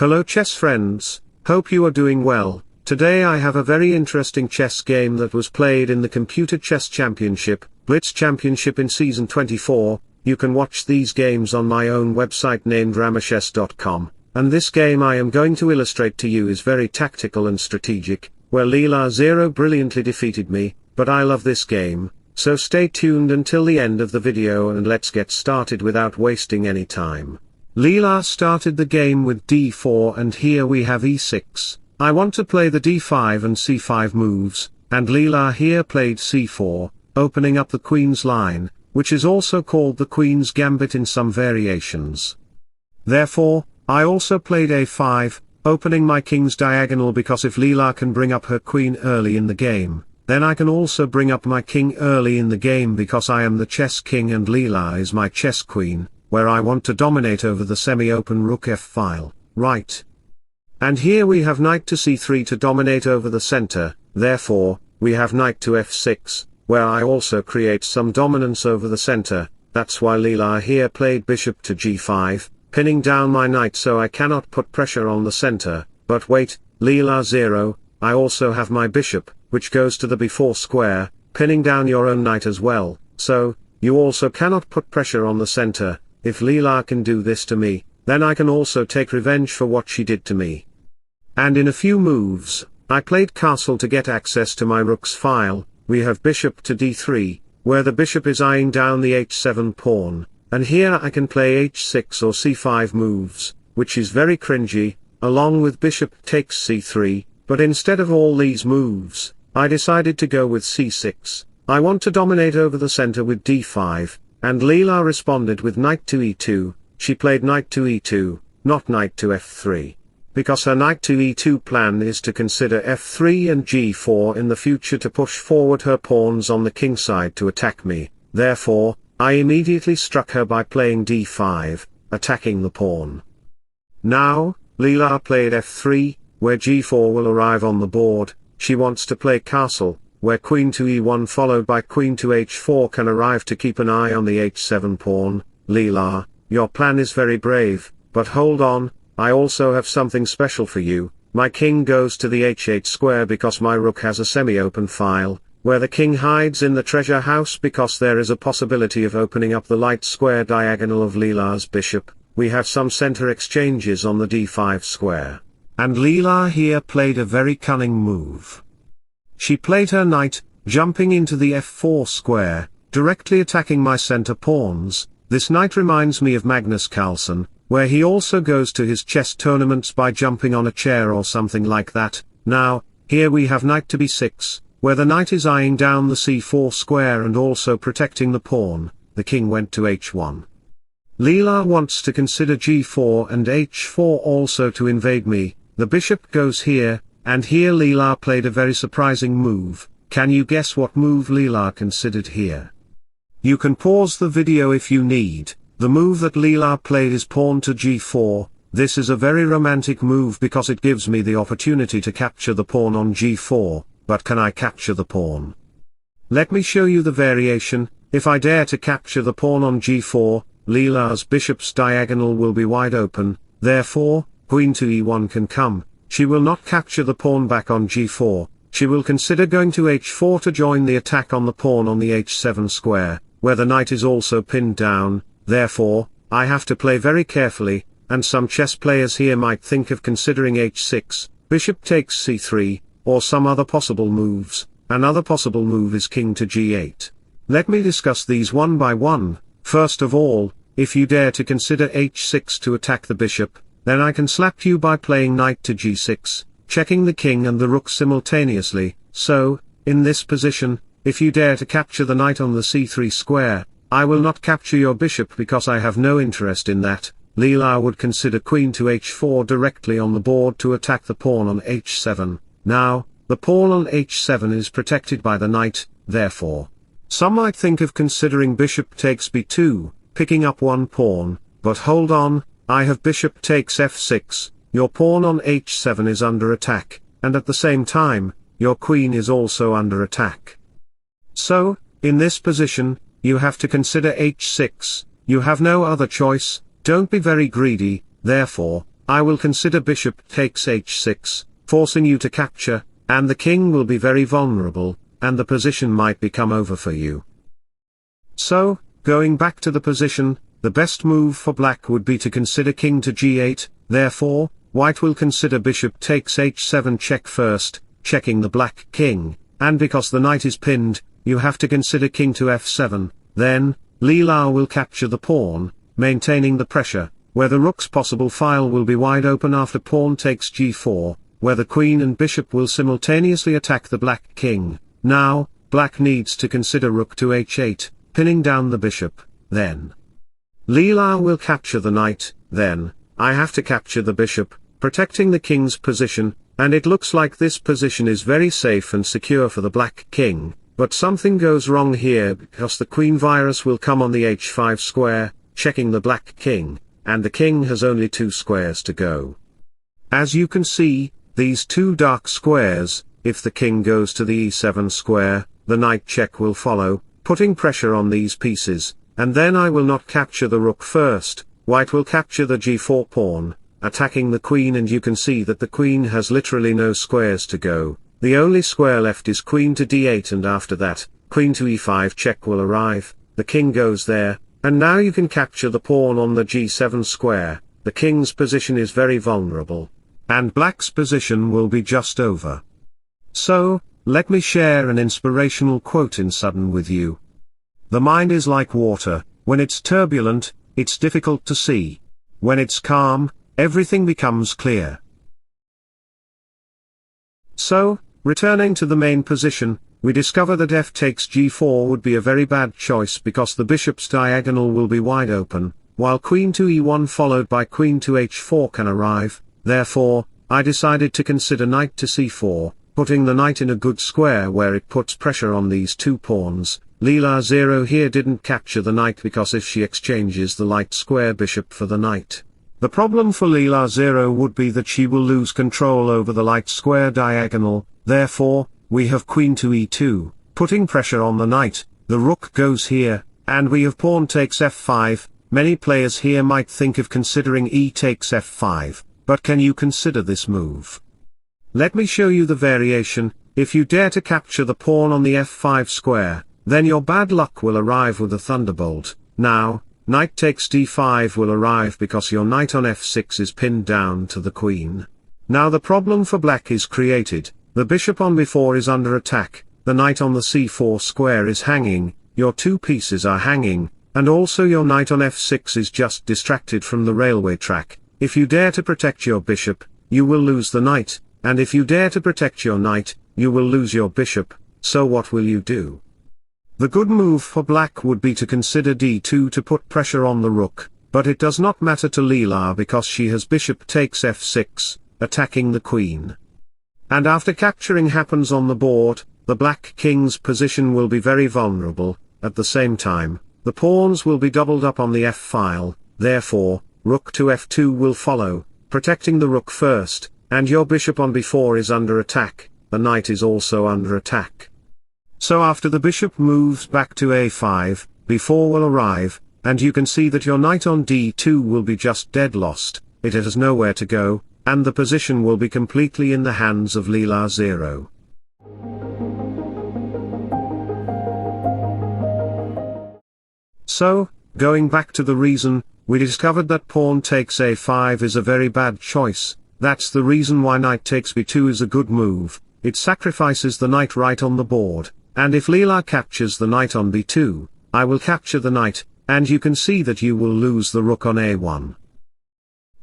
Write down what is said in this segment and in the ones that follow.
Hello chess friends, hope you are doing well. Today I have a very interesting chess game that was played in the Computer Chess Championship, Blitz Championship in Season 24, you can watch these games on my own website named ramachess.com, and this game I am going to illustrate to you is very tactical and strategic, where LeelaZero brilliantly defeated me, but I love this game, so stay tuned until the end of the video and let's get started without wasting any time. Leela started the game with d4 and here we have e6. I want to play the d5 and c5 moves, and Leela here played c4, opening up the queen's line, which is also called the queen's gambit in some variations. Therefore, I also played a5, opening my king's diagonal because if Leela can bring up her queen early in the game, then I can also bring up my king early in the game because I am the chess king and Leela is my chess queen, where I want to dominate over the semi-open rook f file, right? And here we have knight to c3 to dominate over the center, therefore, we have knight to f6, where I also create some dominance over the center, that's why Leela here played bishop to g5, pinning down my knight so I cannot put pressure on the center, but wait, LeelaZero, I also have my bishop, which goes to the b4 square, pinning down your own knight as well, so, you also cannot put pressure on the center. If Leela can do this to me, then I can also take revenge for what she did to me. And in a few moves, I played castle to get access to my rook's file. We have bishop to d3, where the bishop is eyeing down the h7 pawn, and here I can play h6 or c5 moves, which is very cringy, along with bishop takes c3, but instead of all these moves, I decided to go with c6, I want to dominate over the center with d5, and Leela responded with knight to e2, she played knight to e2, not knight to f3. Because her knight to e2 plan is to consider f3 and g4 in the future to push forward her pawns on the king side to attack me, therefore, I immediately struck her by playing d5, attacking the pawn. Now, Leela played f3, where g4 will arrive on the board, she wants to play castle, where queen to e1 followed by queen to h4 can arrive to keep an eye on the h7 pawn. Leela, your plan is very brave, but hold on, I also have something special for you. My king goes to the h8 square because my rook has a semi-open file, where the king hides in the treasure house because there is a possibility of opening up the light square diagonal of Leela's bishop. We have some center exchanges on the d5 square. And Leela here played a very cunning move. She played her knight, jumping into the f4 square, directly attacking my center pawns. This knight reminds me of Magnus Carlsen, where he also goes to his chess tournaments by jumping on a chair or something like that. Now, here we have knight to b6, where the knight is eyeing down the c4 square and also protecting the pawn. The king went to h1. Leela wants to consider g4 and h4 also to invade me. The bishop goes here, and here Leela played a very surprising move. Can you guess what move Leela considered here? You can pause the video if you need. The move that Leela played is pawn to g4. This is a very romantic move because it gives me the opportunity to capture the pawn on g4, but can I capture the pawn? Let me show you the variation. If I dare to capture the pawn on g4, Leela's bishop's diagonal will be wide open, therefore, queen to e1 can come. She will not capture the pawn back on g4, she will consider going to h4 to join the attack on the pawn on the h7 square, where the knight is also pinned down, therefore, I have to play very carefully, and some chess players here might think of considering h6, bishop takes c3, or some other possible moves. Another possible move is king to g8. Let me discuss these one by one. First of all, if you dare to consider h6 to attack the bishop, then I can slap you by playing knight to g6, checking the king and the rook simultaneously. So, in this position, if you dare to capture the knight on the c3 square, I will not capture your bishop because I have no interest in that. Leela would consider queen to h4 directly on the board to attack the pawn on h7. Now, the pawn on h7 is protected by the knight, therefore. Some might think of considering bishop takes b2, picking up one pawn, but hold on. I have bishop takes f6, your pawn on h7 is under attack, and at the same time, your queen is also under attack. So, in this position, you have to consider h6, you have no other choice, don't be very greedy, therefore, I will consider bishop takes h6, forcing you to capture, and the king will be very vulnerable, and the position might become over for you. So, going back to the position, the best move for black would be to consider king to g8, therefore, white will consider bishop takes h7 check first, checking the black king, and because the knight is pinned, you have to consider king to f7, then, Leela will capture the pawn, maintaining the pressure, where the rook's possible file will be wide open after pawn takes g4, where the queen and bishop will simultaneously attack the black king. Now, black needs to consider rook to h8, pinning down the bishop, then Leela will capture the knight, then, I have to capture the bishop, protecting the king's position, and it looks like this position is very safe and secure for the black king, but something goes wrong here because the queen virus will come on the h5 square, checking the black king, and the king has only 2 squares to go. As you can see, these 2 dark squares, if the king goes to the e7 square, the knight check will follow, putting pressure on these pieces, and then I will not capture the rook first, white will capture the g4 pawn, attacking the queen, and you can see that the queen has literally no squares to go. The only square left is queen to d8, and after that, queen to e5 check will arrive, the king goes there, and now you can capture the pawn on the g7 square. The king's position is very vulnerable, and black's position will be just over. So, let me share an inspirational quote in sudden with you. The mind is like water, when it's turbulent, it's difficult to see. When it's calm, everything becomes clear. So, returning to the main position, we discover that f takes g4 would be a very bad choice because the bishop's diagonal will be wide open, while queen to e1 followed by queen to h4 can arrive. Therefore, I decided to consider knight to c4, putting the knight in a good square where it puts pressure on these 2 pawns. LeelaZero here didn't capture the knight because if she exchanges the light square bishop for the knight, the problem for LeelaZero would be that she will lose control over the light square diagonal. Therefore, we have queen to e2, putting pressure on the knight. The rook goes here, and we have pawn takes f5. Many players here might think of considering e takes f5, but can you consider this move? Let me show you the variation. If you dare to capture the pawn on the f5 square, then your bad luck will arrive with a thunderbolt. Now, knight takes d5 will arrive because your knight on f6 is pinned down to the queen. Now the problem for black is created. The bishop on b4 is under attack, the knight on the c4 square is hanging, your 2 pieces are hanging, and also your knight on f6 is just distracted from the railway track. If you dare to protect your bishop, you will lose the knight, and if you dare to protect your knight, you will lose your bishop. So what will you do? The good move for black would be to consider d2 to put pressure on the rook, but it does not matter to Leela because she has bishop takes f6, attacking the queen. And after capturing happens on the board, the black king's position will be very vulnerable. At the same time, the pawns will be doubled up on the f-file, therefore, rook to f2 will follow, protecting the rook first, and your bishop on b4 is under attack, the knight is also under attack. So after the bishop moves back to a5, b4 will arrive, and you can see that your knight on d2 will be just dead lost, it has nowhere to go, and the position will be completely in the hands of LeelaZero. So, going back to the reason, we discovered that pawn takes a5 is a very bad choice. That's the reason why knight takes b2 is a good move. It sacrifices the knight right on the board, and if Leela captures the knight on b2, I will capture the knight, and you can see that you will lose the rook on a1.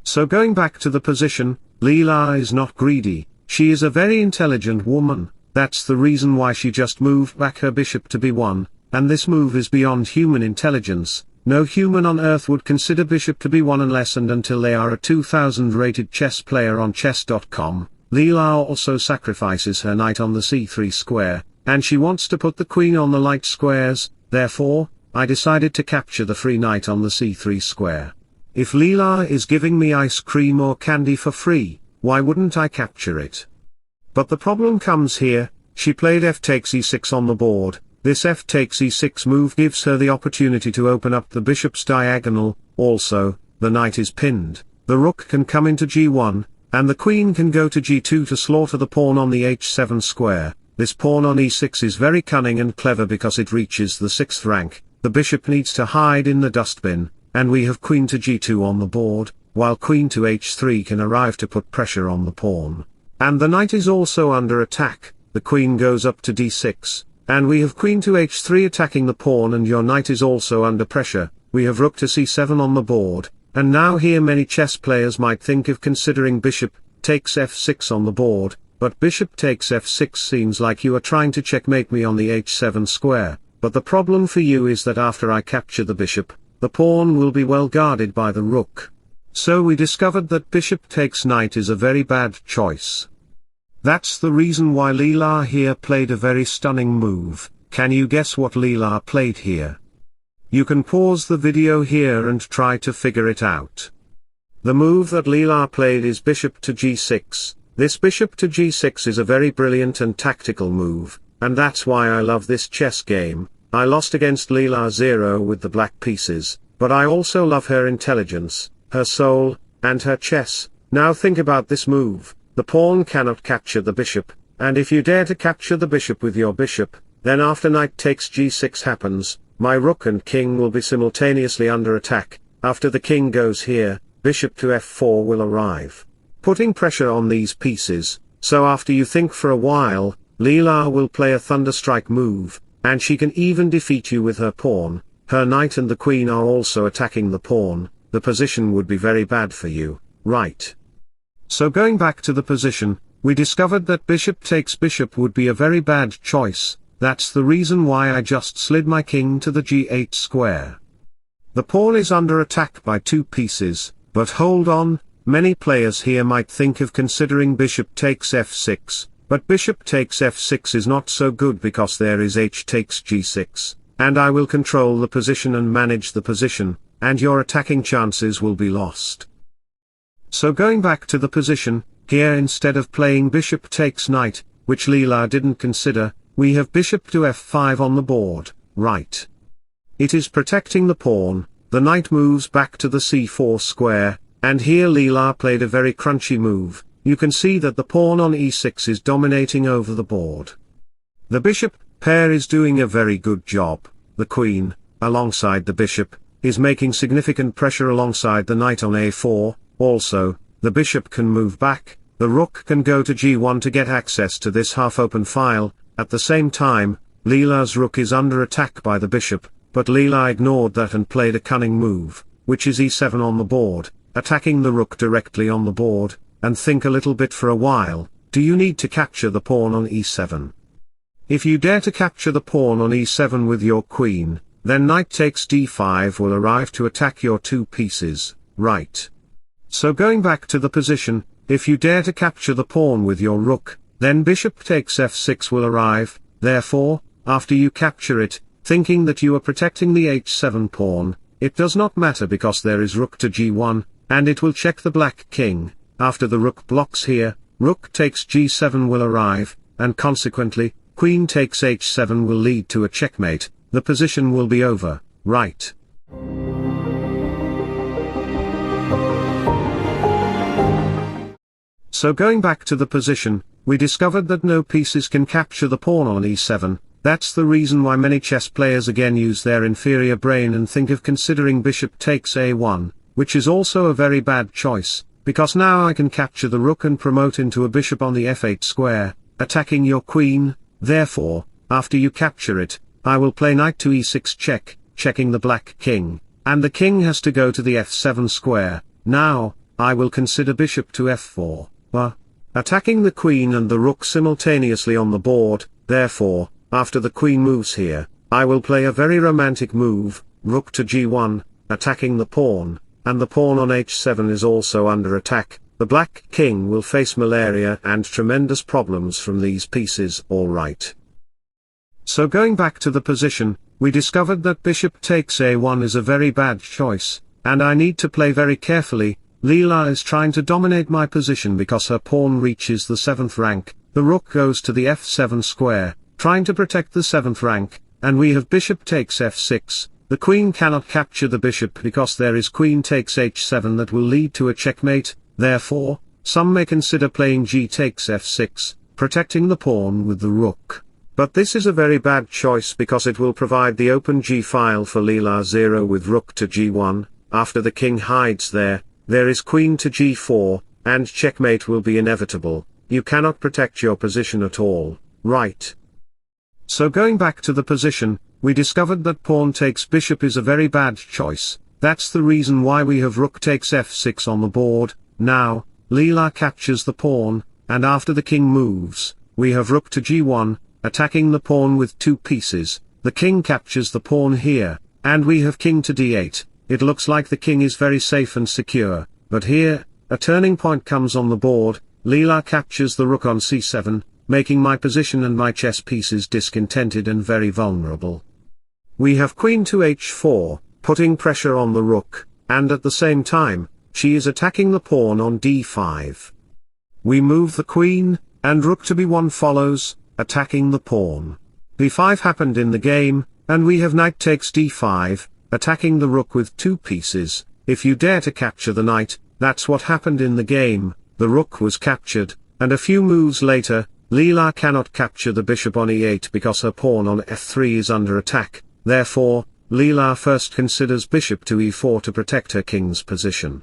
So going back to the position, Leela is not greedy, she is a very intelligent woman. That's the reason why she just moved back her bishop to b1, and this move is beyond human intelligence. No human on earth would consider bishop to b1 unless and until they are a 2000 rated chess player on chess.com. Leela also sacrifices her knight on the c3 square, and she wants to put the queen on the light squares. Therefore, I decided to capture the free knight on the c3 square. If Leela is giving me ice cream or candy for free, why wouldn't I capture it? But the problem comes here. She played f takes e6 on the board. This f takes e6 move gives her the opportunity to open up the bishop's diagonal. Also, the knight is pinned, the rook can come into g1, and the queen can go to g2 to slaughter the pawn on the h7 square. This pawn on e6 is very cunning and clever because it reaches the 6th rank, the bishop needs to hide in the dustbin, and we have queen to g2 on the board, while queen to h3 can arrive to put pressure on the pawn. And the knight is also under attack, the queen goes up to d6, and we have queen to h3 attacking the pawn, and your knight is also under pressure. We have rook to c7 on the board, and now here many chess players might think of considering bishop takes f6 on the board, but bishop takes f6 seems like you are trying to checkmate me on the h7 square, but the problem for you is that after I capture the bishop, the pawn will be well guarded by the rook. So we discovered that bishop takes knight is a very bad choice. That's the reason why Leela here played a very stunning move. Can you guess what Leela played here? You can pause the video here and try to figure it out. The move that Leela played is bishop to g6. This bishop to g6 is a very brilliant and tactical move, and that's why I love this chess game. I lost against LeelaZero with the black pieces, but I also love her intelligence, her soul, and her chess. Now think about this move. The pawn cannot capture the bishop, and if you dare to capture the bishop with your bishop, then after knight takes g6 happens, my rook and king will be simultaneously under attack. After the king goes here, bishop to f4 will arrive, putting pressure on these pieces. So after you think for a while, Leela will play a thunderstrike move, and she can even defeat you with her pawn. Her knight and the queen are also attacking the pawn. The position would be very bad for you, right? So going back to the position, we discovered that bishop takes bishop would be a very bad choice. That's the reason why I just slid my king to the g8 square. The pawn is under attack by two pieces, but hold on, many players here might think of considering bishop takes f6, but bishop takes f6 is not so good because there is h takes g6, and I will control the position and manage the position, and your attacking chances will be lost. So going back to the position, here instead of playing bishop takes knight, which Leela didn't consider, we have bishop to f5 on the board, right? It is protecting the pawn, the knight moves back to the c4 square, and here Leela played a very crunchy move. You can see that the pawn on e6 is dominating over the board. The bishop pair is doing a very good job. The queen, alongside the bishop, is making significant pressure alongside the knight on a4, also, the bishop can move back, the rook can go to g1 to get access to this half-open file. At the same time, Leela's rook is under attack by the bishop, but Leela ignored that and played a cunning move, which is e7 on the board, attacking the rook directly on the board, and think a little bit for a while. Do you need to capture the pawn on e7? If you dare to capture the pawn on e7 with your queen, then knight takes d5 will arrive to attack your two pieces, right? So going back to the position, if you dare to capture the pawn with your rook, then bishop takes f6 will arrive. Therefore, after you capture it, thinking that you are protecting the h7 pawn, it does not matter because there is rook to g1, and it will check the black king. After the rook blocks here, rook takes g7 will arrive, and consequently, queen takes h7 will lead to a checkmate. The position will be over, right? So going back to the position, we discovered that no pieces can capture the pawn on e7. That's the reason why many chess players again use their inferior brain and think of considering bishop takes a1, which is also a very bad choice, because now I can capture the rook and promote into a bishop on the f8 square, attacking your queen. Therefore, after you capture it, I will play knight to e6 check, checking the black king, and the king has to go to the f7 square. Now, I will consider bishop to f4, attacking the queen and the rook simultaneously on the board. Therefore, after the queen moves here, I will play a very romantic move, rook to g1, attacking the pawn, and the pawn on h7 is also under attack. The black king will face malaria and tremendous problems from these pieces, alright. So going back to the position, we discovered that bishop takes a1 is a very bad choice, and I need to play very carefully. Leela is trying to dominate my position because her pawn reaches the 7th rank, the rook goes to the f7 square, trying to protect the 7th rank, and we have bishop takes f6, the queen cannot capture the bishop because there is queen takes h7 that will lead to a checkmate. Therefore, some may consider playing g takes f6, protecting the pawn with the rook. But this is a very bad choice because it will provide the open g file for LeelaZero with rook to g1, after the king hides there is queen to g4, and checkmate will be inevitable. You cannot protect your position at all, right? So going back to the position, we discovered that pawn takes bishop is a very bad choice. That's the reason why we have rook takes f6 on the board. Now, Leela captures the pawn, and after the king moves, we have rook to g1, attacking the pawn with 2 pieces. The king captures the pawn here, and we have king to d8. It looks like the king is very safe and secure, but here, a turning point comes on the board. Leela captures the rook on c7, making my position and my chess pieces discontented and very vulnerable. We have queen to h4, putting pressure on the rook, and at the same time, she is attacking the pawn on d5. We move the queen, and rook to b1 follows, attacking the pawn. b5 happened in the game, and we have knight takes d5, attacking the rook with 2 pieces. If you dare to capture the knight, that's what happened in the game. The rook was captured, and a few moves later, Leela cannot capture the bishop on e8 because her pawn on f3 is under attack. Therefore, Leela first considers bishop to e4 to protect her king's position.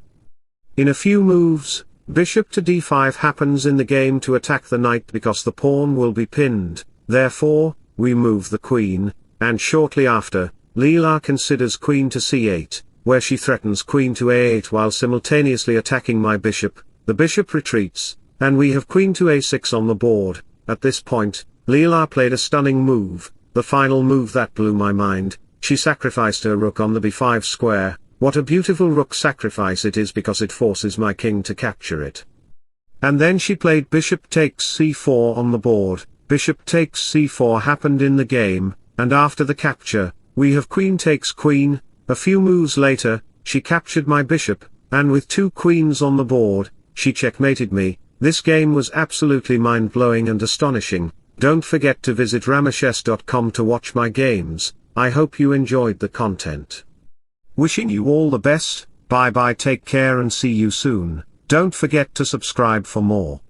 In a few moves, bishop to d5 happens in the game to attack the knight because the pawn will be pinned. Therefore, we move the queen, and shortly after, Leela considers queen to c8, where she threatens queen to a8 while simultaneously attacking my bishop. The bishop retreats, and we have queen to a6 on the board. At this point, Leela played a stunning move, the final move that blew my mind. She sacrificed her rook on the b5 square. What a beautiful rook sacrifice it is because it forces my king to capture it. And then she played bishop takes c4 on the board. Bishop takes c4 happened in the game, and after the capture, we have queen takes queen. A few moves later, she captured my bishop, and with 2 queens on the board, she checkmated me. This game was absolutely mind-blowing and astonishing. Don't forget to visit ramachess.com to watch my games. I hope you enjoyed the content. Wishing you all the best, bye bye, take care and see you soon. Don't forget to subscribe for more.